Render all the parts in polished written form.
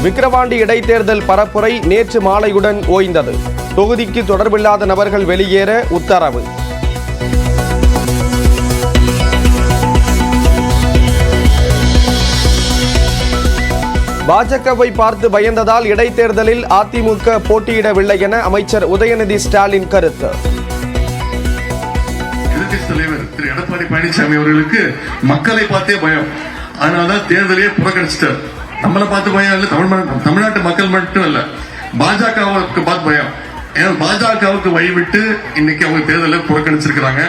விக்கிரவாண்டி இடைத்தேர்தல் பரப்புரை நேற்று மாலையுடன் ஓய்ந்தது. தொகுதிக்கு தொடர்பில்லாத நபர்கள் வெளியேற உத்தரவு. பாஜகவை பார்த்து பயந்ததால் இடைத்தேர்தலில் அதிமுக போட்டியிடவில்லை என அமைச்சர் உதயநிதி ஸ்டாலின் கருத்து. எதிர்க்கட்சி தலைவர் திரு எடப்பாடி பழனிசாமி அவர்களுக்கு மக்களை பார்த்தே பயம். அதனாலதான் தேர்தலையே புறக்கணிச்சிட்டார். நம்மளை பார்த்து பயம் இல்ல, தமிழ்நாட்டு மக்கள் மட்டும் இல்ல, பாஜகவுக்கு பார்த்து பயம். பாஜகவுக்கு வழிவிட்டு இன்னைக்கு அவங்க தேர்தலை புறக்கணிச்சிருக்கிறாங்க.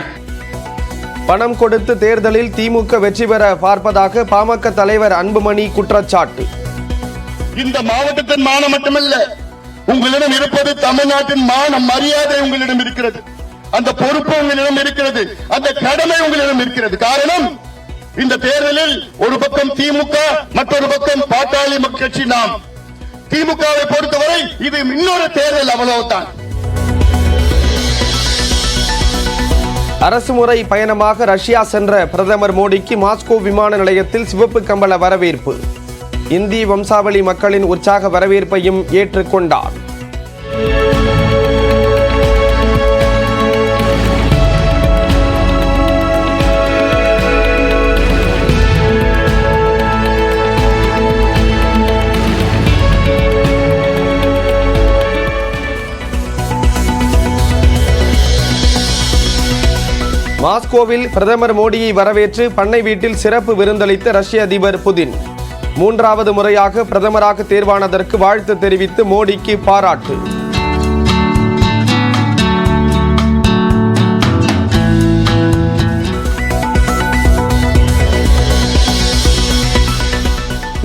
பணம் கொடுத்து தேர்தலில் திமுக வெற்றி பெற பார்ப்பதாக பாமக தலைவர் அன்புமணி குற்றச்சாட்டு. இந்த மாவட்டத்தின் மானம் மட்டுமல்ல, உங்களிடம் இருப்பது தமிழ்நாட்டின் மானம், மரியாதை உங்களிடம் இருக்கிறது, அந்த பொறுப்பு உங்களிடம் இருக்கிறது, அந்த கடமை உங்களிடம் இருக்கிறது. காரணம், இந்த தேர்தலில் ஒரு பக்கம் திமுக, மற்றொரு பக்கம் பாட்டாளி மக்கள் கட்சி. நாம் திமுகவை பொறுத்தவரை இது இன்னொரு தேர்தல், அவ்வளவுதான். அரசுமுறை பயணமாக ரஷ்யா சென்ற பிரதமர் மோடிக்கு மாஸ்கோ விமான நிலையத்தில் சிவப்பு கம்பள வரவேற்பு. இந்தி வம்சாவளி மக்களின் உற்சாக வரவேற்பையும் ஏற்றுக்கொண்டார். மாஸ்கோவில் பிரதமர் மோடியை வரவேற்று பண்ணை வீட்டில் சிறப்பு விருந்தளித்த ரஷ்ய அதிபர் புதின். 3வது முறையாக பிரதமராக தேர்வானதற்கு வாழ்த்து தெரிவித்து மோடிக்கு பாராட்டு.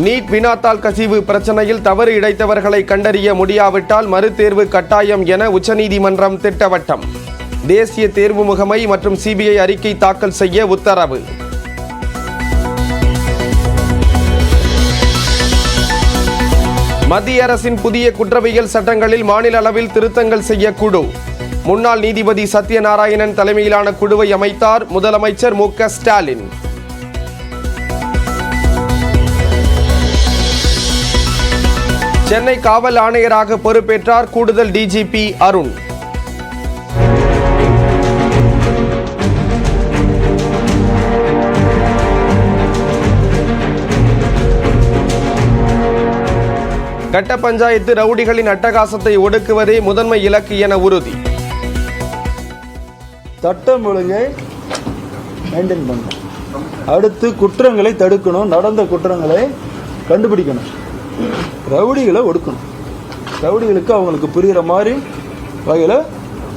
நீட் வினாத்தாள் கசிவு பிரச்சனையில் தவறு இழைத்தவர்களை கண்டறிய முடியாவிட்டால் மறுதேர்வு கட்டாயம் என உச்சநீதிமன்றம் திட்டவட்டம். தேசிய தேர்வு முகமை மற்றும் சிபிஐ அறிக்கை தாக்கல் செய்ய உத்தரவு. மத்திய அரசின் புதிய குற்றவியல் சட்டங்களில் மாநில அளவில் திருத்தங்கள் செய்ய குழு. முன்னாள் நீதிபதி சத்யநாராயணன் தலைமையிலான குழுவை அமைத்தார் முதலமைச்சர் மு.க. ஸ்டாலின். சென்னை காவல் ஆணையராக பொறுப்பேற்றார் கூடுதல் டிஜிபி அருண். கட்ட பஞ்சாயத்து ரவுடிகளின் அட்டகாசத்தை ஒடுக்குவதே முதன்மை இலக்கு என உறுதி. சட்டம் ஒழுங்கை மெயின்டைன் பண்ணணும். அடுத்து குற்றங்களை தடுக்கணும், நடந்த குற்றங்களை கண்டுபிடிக்கணும், ரவுடிகளை ஒடுக்கணும். ரவுடிகளுக்கு அவங்களுக்கு புரிகிற மாதிரி வகையில்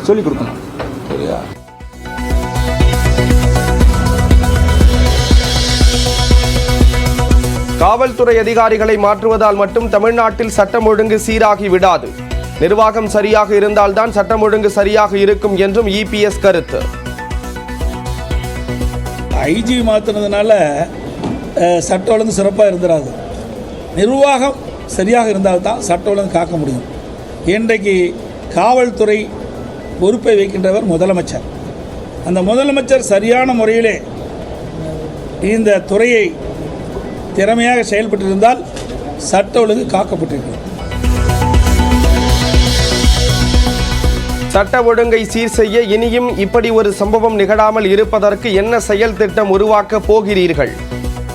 சொல்லிக் கொடுக்கணும். சரியா? காவல்துறை அதிகாரிகளை மாற்றுவதால் மட்டும் தமிழ்நாட்டில் சட்டம் ஒழுங்கு சீராகி விடாது. நிர்வாகம் சரியாக இருந்தால்தான் சட்டம் ஒழுங்கு சரியாக இருக்கும் என்றும் இபிஎஸ் கருத்து. ஐஜி மாற்றினதுனால சட்ட ஒழுங்கு சிறப்பாக இருந்துடாது. நிர்வாகம் சரியாக இருந்தால்தான் சட்ட ஒழுங்கு காக்க முடியும். இன்றைக்கு காவல்துறை பொறுப்பை வைக்கின்றவர் முதலமைச்சர். அந்த முதலமைச்சர் சரியான முறையிலே இந்த துறையை திறமையாக செயல்பட்டிருந்தால் சட்ட ஒழுங்கு காக்கப்பட்டிருக்கிறது. சட்ட ஒழுங்கை சீர் செய்ய இனியும் இப்படி ஒரு சம்பவம் நிகழாமல் இருப்பதற்கு என்ன செயல் திட்டம் உருவாக்க போகிறீர்கள்?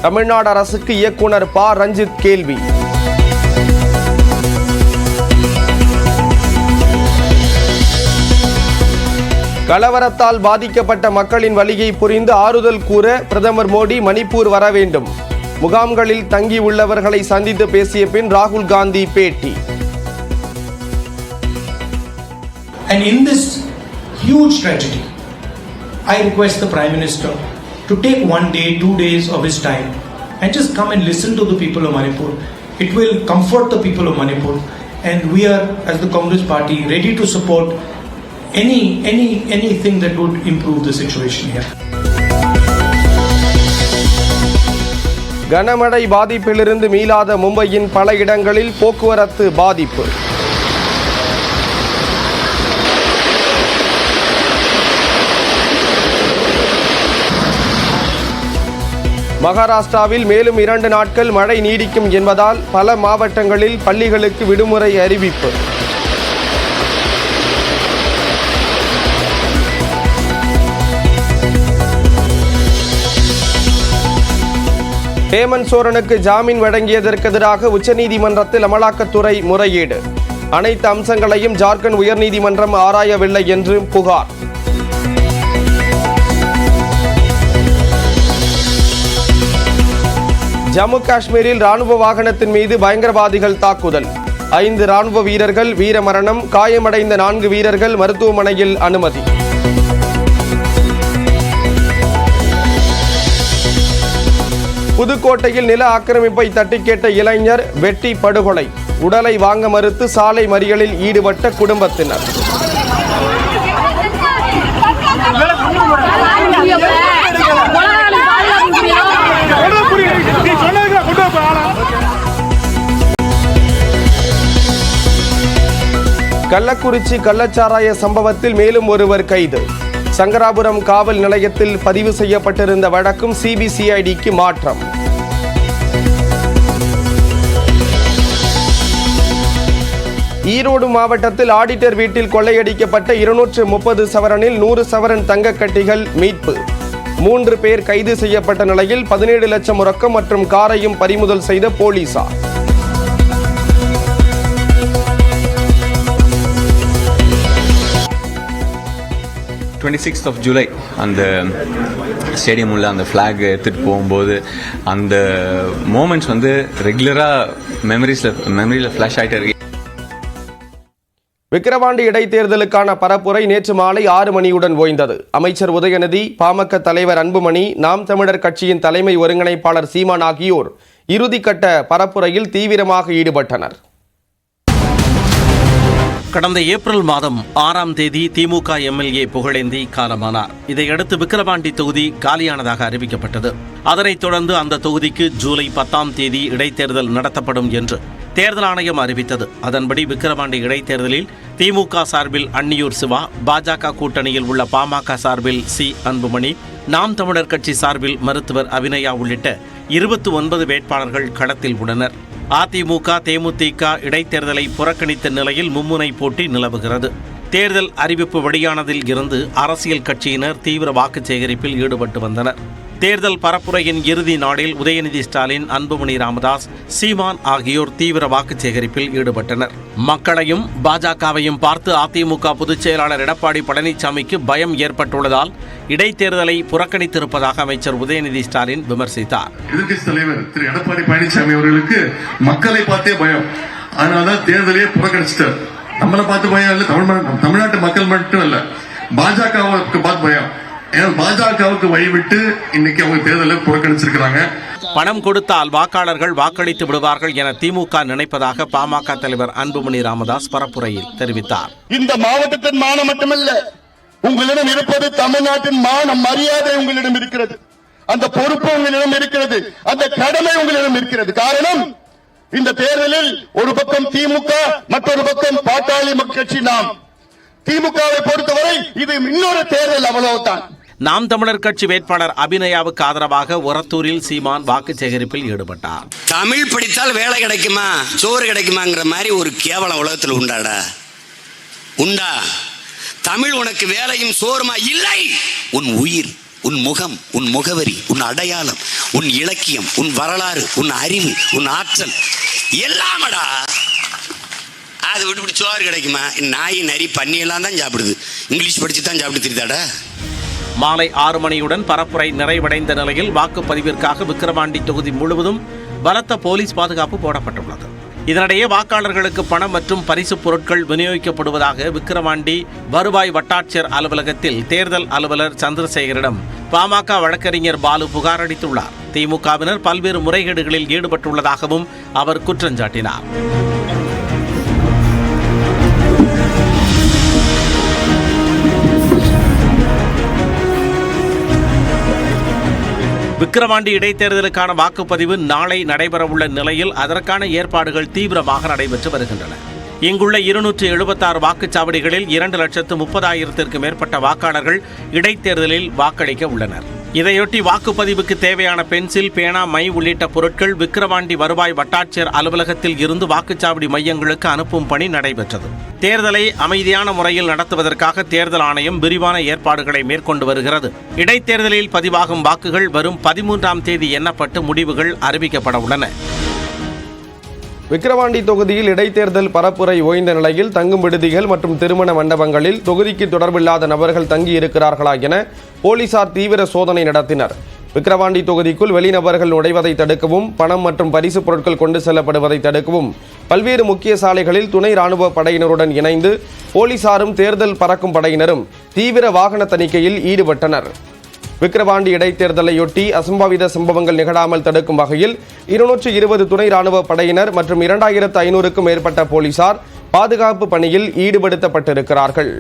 தமிழ்நாடு அரசுக்கு இயக்குனர் ப. ரஞ்சித் கேள்வி. கலவரத்தால் பாதிக்கப்பட்ட மக்களின் வலியை புரிந்து ஆறுதல் கூற பிரதமர் மோடி மணிப்பூர் வர வேண்டும். முகாம்களில் தங்கி உள்ளவர்களை சந்தித்து பேசிய பின் ராகுல் காந்தி பேட்டி. And in this huge tragedy, I request the Prime Minister to take 1 day, 2 days of his time and just come and listen to the people of Manipur. It will comfort the people of Manipur, and we are, as the Congress Party, ready to support anything that would improve the situation here. கனமழை பாதிப்பிலிருந்து மீளாத மும்பையின் பல இடங்களில் போக்குவரத்து பாதிப்பு. மகாராஷ்டிராவில் மேலும் 2 நாட்கள் மழை நீடிக்கும் என்பதால் பல மாவட்டங்களில் பள்ளிகளுக்கு விடுமுறை அறிவிப்பு. ஹேமந்த் சோரனுக்கு ஜாமீன் வழங்கியதற்கு எதிராக உச்சநீதிமன்றத்தில் அமலாக்கத்துறை முறையீடு. அனைத்து அம்சங்களையும் ஜார்க்கண்ட் உயர்நீதிமன்றம் ஆராயவில்லை என்று புகார். ஜம்மு காஷ்மீரில் ராணுவ வாகனத்தின் மீது பயங்கரவாதிகள் தாக்குதல். 5 ராணுவ வீரர்கள் வீரமரணம், காயமடைந்த 4 வீரர்கள் மருத்துவமனையில் அனுமதி. புதுக்கோட்டையில் நில ஆக்கிரமிப்பை தட்டி கேட்ட இளைஞர் வெட்டி படுகொலை. உடலை வாங்க மறுத்து சாலை மறியலில் ஈடுபட்ட குடும்பத்தினர். கள்ளக்குறிச்சி கள்ளச்சாராய சம்பவத்தில் மேலும் ஒருவர் கைது. சங்கராபுரம் காவல் நிலையத்தில் பதிவு செய்யப்பட்டிருந்த வழக்கும் சிபிசிஐடிக்கு மாற்றம். ஈரோடு மாவட்டத்தில் ஆடிட்டர் வீட்டில் கொள்ளையடிக்கப்பட்ட 230 சவரனில் 100 சவரன் தங்க கட்டிகள் மீட்பு. 3 பேர் கைது செய்யப்பட்ட நிலையில் 17 லட்சம் ரொக்கம் மற்றும் காரையும் பறிமுதல் செய்த போலீசார். ஜூலை அந்த ஸ்டேடியம் உள்ள அந்த ஃப்ளாக் எடுத்துகிட்டு போகும்போது அந்த மூமெண்ட்ஸ் வந்து ரெகுலராக மெமரியில் ஃப்ளாஷ் ஆகிட்டே இருக்கு. விக்கிரவாண்டி இடைத்தேர்தலுக்கான பரப்புரை நேற்று மாலை 6 மணியுடன் ஓய்ந்தது. அமைச்சர் உதயநிதி, பாமக தலைவர் அன்புமணி, நாம் தமிழர் கட்சியின் தலைமை ஒருங்கிணைப்பாளர் சீமான் ஆகியோர் இறுதிக்கட்ட பரப்புரையில் தீவிரமாக ஈடுபட்டனர். கடந்த ஏப்ரல் மாதம் 6ஆம் தேதி திமுக எம்எல்ஏ புகழேந்தி காலமானார். இதையடுத்து விக்கிரவாண்டி தொகுதி காலியானதாக அறிவிக்கப்பட்டது. அதனைத் தொடர்ந்து அந்த தொகுதிக்கு ஜூலை 10ஆம் தேதி இடைத்தேர்தல் நடத்தப்படும் என்று தேர்தல் ஆணையம் அறிவித்தது. அதன்படி விக்கிரவாண்டி இடைத்தேர்தலில் திமுக சார்பில் அன்னியூர் சிவா, பாஜக கூட்டணியில் உள்ள பாமக சார்பில் சி அன்புமணி, நாம் தமிழர் கட்சி சார்பில் மருத்துவர் அபிநயா உள்ளிட்ட 29 வேட்பாளர்கள் களத்தில் உள்ளனர். அதிமுக, தேமுதிக இடைத்தேர்தலை புறக்கணித்த நிலையில் மும்முனை போட்டி நிலவுகிறது. தேர்தல் அறிவிப்பு வெளியானதில் இருந்து அரசியல் கட்சியினர் தீவிர வாக்கு சேகரிப்பில் ஈடுபட்டு வந்தனர். தேர்தல் பரப்புரையின் இறுதி நாளில் உதயநிதி ஸ்டாலின், அன்புமணி ராமதாஸ், சீமான் ஆகியோர் தீவிர வாக்கு சேகரிப்பில் ஈடுபட்டனர். மக்களையும் பாஜகவையும் பார்த்து அதிமுக பொதுச் செயலாளர் எடப்பாடி பழனிசாமிக்கு பயம் ஏற்பட்டுள்ளதால் இடைத்தேர்தலை புறக்கணித்திருப்பதாக அமைச்சர் உதயநிதி ஸ்டாலின் விமர்சித்தார். எதிர்க்கட்சி தலைவர் திரு எடப்பாடி பழனிசாமி அவர்களுக்கு மக்களை பார்த்தே பயம். அதனாலதான் தேர்தலையே புறக்கணிச்சிட்டார். நம்மளை பார்த்து பயம் இல்ல, தமிழ்நாட்டு மக்கள் மட்டும் இல்ல, பாஜகவுக்கு பார்த்து பயம். பாஜகவுக்கு வழிவிட்டு இன்னைக்கு அவங்க தேர்தலை புறக்கணிச்சிருக்கிறாங்க. பணம் கொடுத்தால் வாக்காளர்கள் வாக்களித்து விடுவார்கள் என திமுக நினைப்பதாக பாமக தலைவர் அன்புமணி ராமதாஸ் பரப்புரையில் தெரிவித்தார். இந்த மாவட்டத்தின் மானம் மட்டுமல்ல, உங்களிடம் இருப்பது தமிழ்நாட்டின் மான மரியாதை உங்களிடம் இருக்கிறது. அந்த பொறுப்பு உங்களிடம் இருக்கிறது, அந்த கடமை உங்களிடம் இருக்கிறது. காரணம், இந்த தேர்தலில் ஒரு பக்கம் திமுக, மற்றொரு பக்கம் பாட்டாளி மக்கள் கட்சி. நாம் திமுகவை பொறுத்தவரை இது இன்னொரு தேர்தல், அவ்வளவுதான். நாம் தமிழர் கட்சி வேட்பாளர் அபிநயாவுக்கு ஆதரவாக ஒரத்தூரில் சீமான் வாக்கு சேகரிப்பில் ஈடுபட்டார். தமிழ் படித்தால் வேலை கிடைக்குமா, சோறு கிடைக்குமாங்கிற மாதிரி ஒரு கேவலம் உலகத்தில் உண்டா? தமிழ் உனக்கு வேலையும் சோறுமா? இல்லை. உன் உயிர், உன் முகம், உன் முகவரி, உன் அடையாளம், உன் இலக்கியம், உன் வரலாறு, உன் அறிவு, உன் ஆற்றல் எல்லாமடா. அது விட்டு சோறு கிடைக்குமா? நாய் நரி பன்னியெல்லாம் தான் சாப்பிடுது, இங்கிலீஷ் படிச்சு தான் சாப்பிட்டு தெரியுதாடா. மாலை 6 மணியுடன் பரப்புரை நிறைவடைந்த நிலையில் வாக்குப்பதிவிற்காக விக்கிரவாண்டி தொகுதி முழுவதும் பலத்த போலீஸ் பாதுகாப்பு போடப்பட்டுள்ளது. இதனிடையே வாக்காளர்களுக்கு பணம் மற்றும் பரிசு பொருட்கள் விநியோகிக்கப்படுவதாக விக்கிரவாண்டி வருவாய் வட்டாட்சியர் அலுவலகத்தில் தேர்தல் அலுவலர் சந்திரசேகரிடம் பாமக வழக்கறிஞர் பாலு புகார் அளித்துள்ளார். திமுகவினர் பல்வேறு முறைகேடுகளில் ஈடுபட்டுள்ளதாகவும் அவர் குற்றஞ்சாட்டினார். விக்கிரவாண்டி இடைத்தேர்தலுக்கான வாக்குப்பதிவு நாளை நடைபெறவுள்ள நிலையில் அதற்கான ஏற்பாடுகள் தீவிரமாக நடைபெற்று வருகின்றன. இங்குள்ள 276 வாக்குச்சாவடிகளில் 2,30,000 மேற்பட்ட வாக்காளர்கள் இடைத்தேர்தலில் வாக்களிக்க உள்ளனர். இதையொட்டி வாக்குப்பதிவுக்கு தேவையான பென்சில், பேனா, மை உள்ளிட்ட பொருட்கள் விக்கிரவாண்டி வருவாய் வட்டாட்சியர் அலுவலகத்தில் இருந்து வாக்குச்சாவடி மையங்களுக்கு அனுப்பும் பணி நடைபெற்றது. தேர்தலை அமைதியான முறையில் நடத்துவதற்காக தேர்தல் ஆணையம் விரிவான ஏற்பாடுகளை மேற்கொண்டு வருகிறது. இடைத்தேர்தலில் பதிவாகும் வாக்குகள் வரும் 13ஆம் தேதி எண்ணப்பட்டு முடிவுகள் அறிவிக்கப்பட உள்ளன. விக்கிரவாண்டி தொகுதியில் இடைத்தேர்தல் பரப்புரை ஓய்ந்த நிலையில் தங்கும் விடுதிகள் மற்றும் திருமண மண்டபங்களில் தொகுதிக்கு தொடர்பில்லாத நபர்கள் தங்கியிருக்கிறார்களா என போலீசார் தீவிர சோதனை நடத்தினர். விக்கிரவாண்டி தொகுதிக்குள் வெளிநபர்கள் நுழைவதை தடுக்கவும், பணம் மற்றும் பரிசுப் பொருட்கள் கொண்டு செல்லப்படுவதை தடுக்கவும் பல்வேறு முக்கிய சாலைகளில் துணை ராணுவ படையினருடன் இணைந்து போலீசாரும் தேர்தல் பறக்கும் படையினரும் தீவிர வாகன தணிக்கையில் ஈடுபட்டனர். விக்கிரவாண்டி இடைத்தேர்தலையொட்டி அசம்பாவித சம்பவங்கள் நிகழாமல் தடுக்கும் வகையில் 220 துணை ராணுவ படையினர் மற்றும் 2500க்கும் மேற்பட்ட போலீசார் பாதுகாப்பு பணியில் ஈடுபடுத்தப்பட்டிருக்கிறார்கள்.